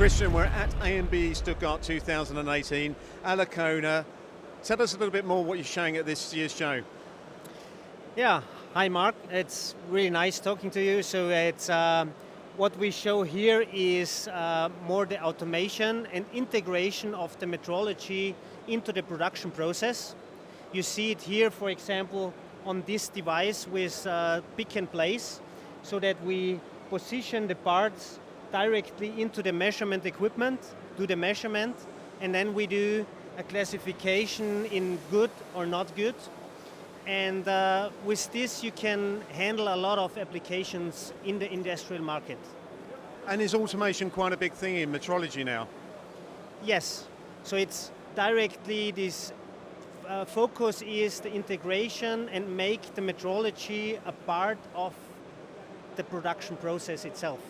Christian, we're at AMB Stuttgart 2018, Alicona. Tell us a little bit more what you're showing at this year's show. Yeah, hi Mark, it's really nice talking to you. So it's what we show here is more the automation and integration of the metrology into the production process. You see it here, for example, on this device with pick and place, so that we position the parts directly into the measurement equipment, do the measurement, and then we do a classification in good or not good. And with this you can handle a lot of applications in the industrial market. And is automation quite a big thing in metrology now? Yes, so it's directly this focus is the integration and make the metrology a part of the production process itself.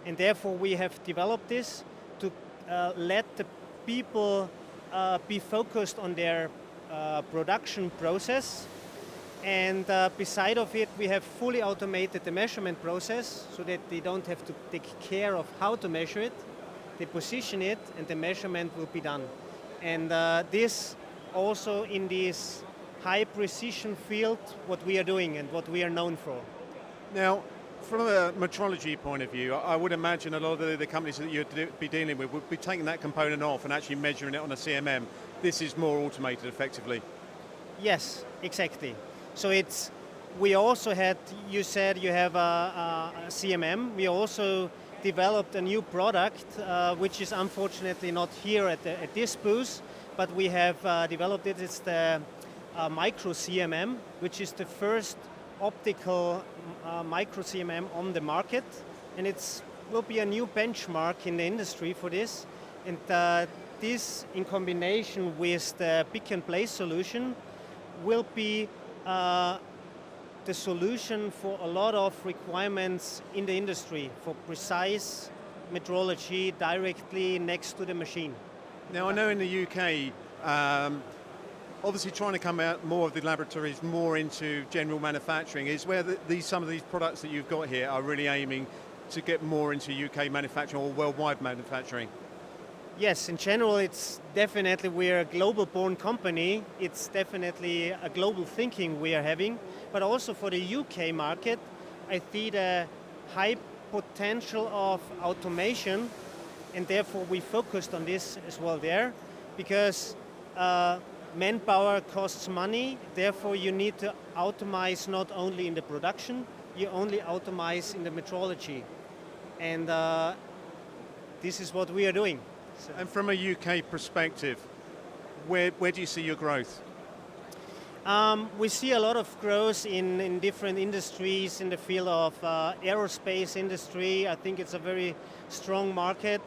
And therefore we have developed this to let the people be focused on their production process. And beside of it, we have fully automated the measurement process so that they don't have to take care of how to measure it. They position it and the measurement will be done. And this also in this high precision field, what we are doing and what we are known for. Now, from a metrology point of view, I would imagine a lot of the companies that you'd be dealing with would be taking that component off and actually measuring it on a CMM. This is more automated effectively. Yes, exactly. So we also had, you said you have a CMM. We also developed a new product, which is unfortunately not here at this booth, but we have developed it. It's the micro CMM, which is the first optical micro CMM on the market, and it will be a new benchmark in the industry for this. And this, in combination with the pick and place solution, will be the solution for a lot of requirements in the industry for precise metrology directly next to the machine. Now I know in the UK, obviously trying to come out more of the laboratories more into general manufacturing is where some of these products that you've got here are really aiming to get more into UK manufacturing or worldwide manufacturing. Yes, in general it's definitely, we're a global born company, it's definitely a global thinking we are having, but also for the UK market I see the high potential of automation, and therefore we focused on this as well there, because manpower costs money, therefore you need to automate not only in the production, you only automate in the metrology. And this is what we are doing. So. And from a UK perspective, where do you see your growth? We see a lot of growth in different industries in the field of aerospace industry. I think it's a very strong market.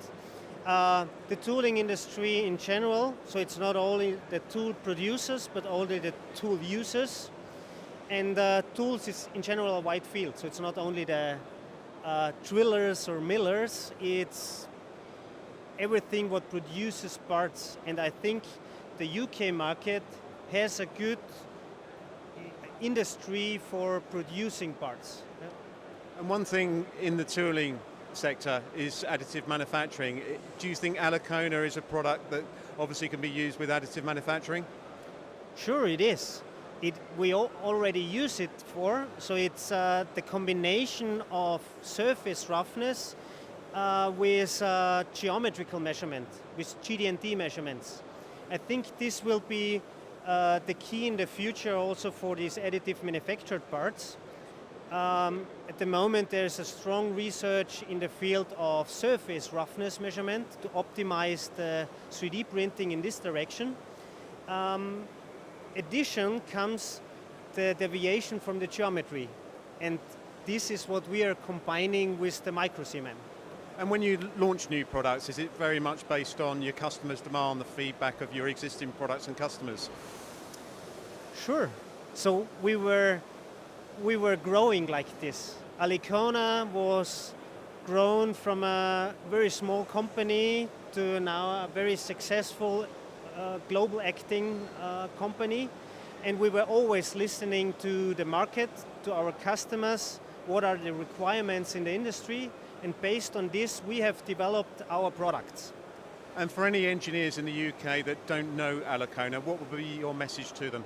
The tooling industry in general, so it's not only the tool producers, but also the tool users. And tools is in general a wide field, so it's not only the drillers or millers, it's everything what produces parts. And I think the UK market has a good industry for producing parts. And one thing in the tooling sector is additive manufacturing. Do you think Alicona is a product that obviously can be used with additive manufacturing? Sure, it is. We already use it for, so it's the combination of surface roughness with geometrical measurement, with GD&T measurements. I think this will be the key in the future also for these additive manufactured parts. At the moment there's a strong research in the field of surface roughness measurement to optimize the 3D printing in this direction. Addition comes the deviation from the geometry, and this is what we are combining with the micro CMM. And when you launch new products, is it very much based on your customers' demand, the feedback of your existing products and customers? Sure. So we were growing like this. Alicona was grown from a very small company to now a very successful global acting company. And we were always listening to the market, to our customers, what are the requirements in the industry, and based on this we have developed our products. And for any engineers in the UK that don't know Alicona, what would be your message to them?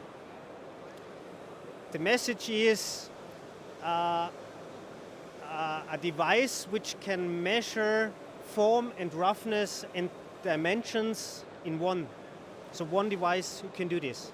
The message is a device which can measure form and roughness and dimensions in one. So one device who can do this.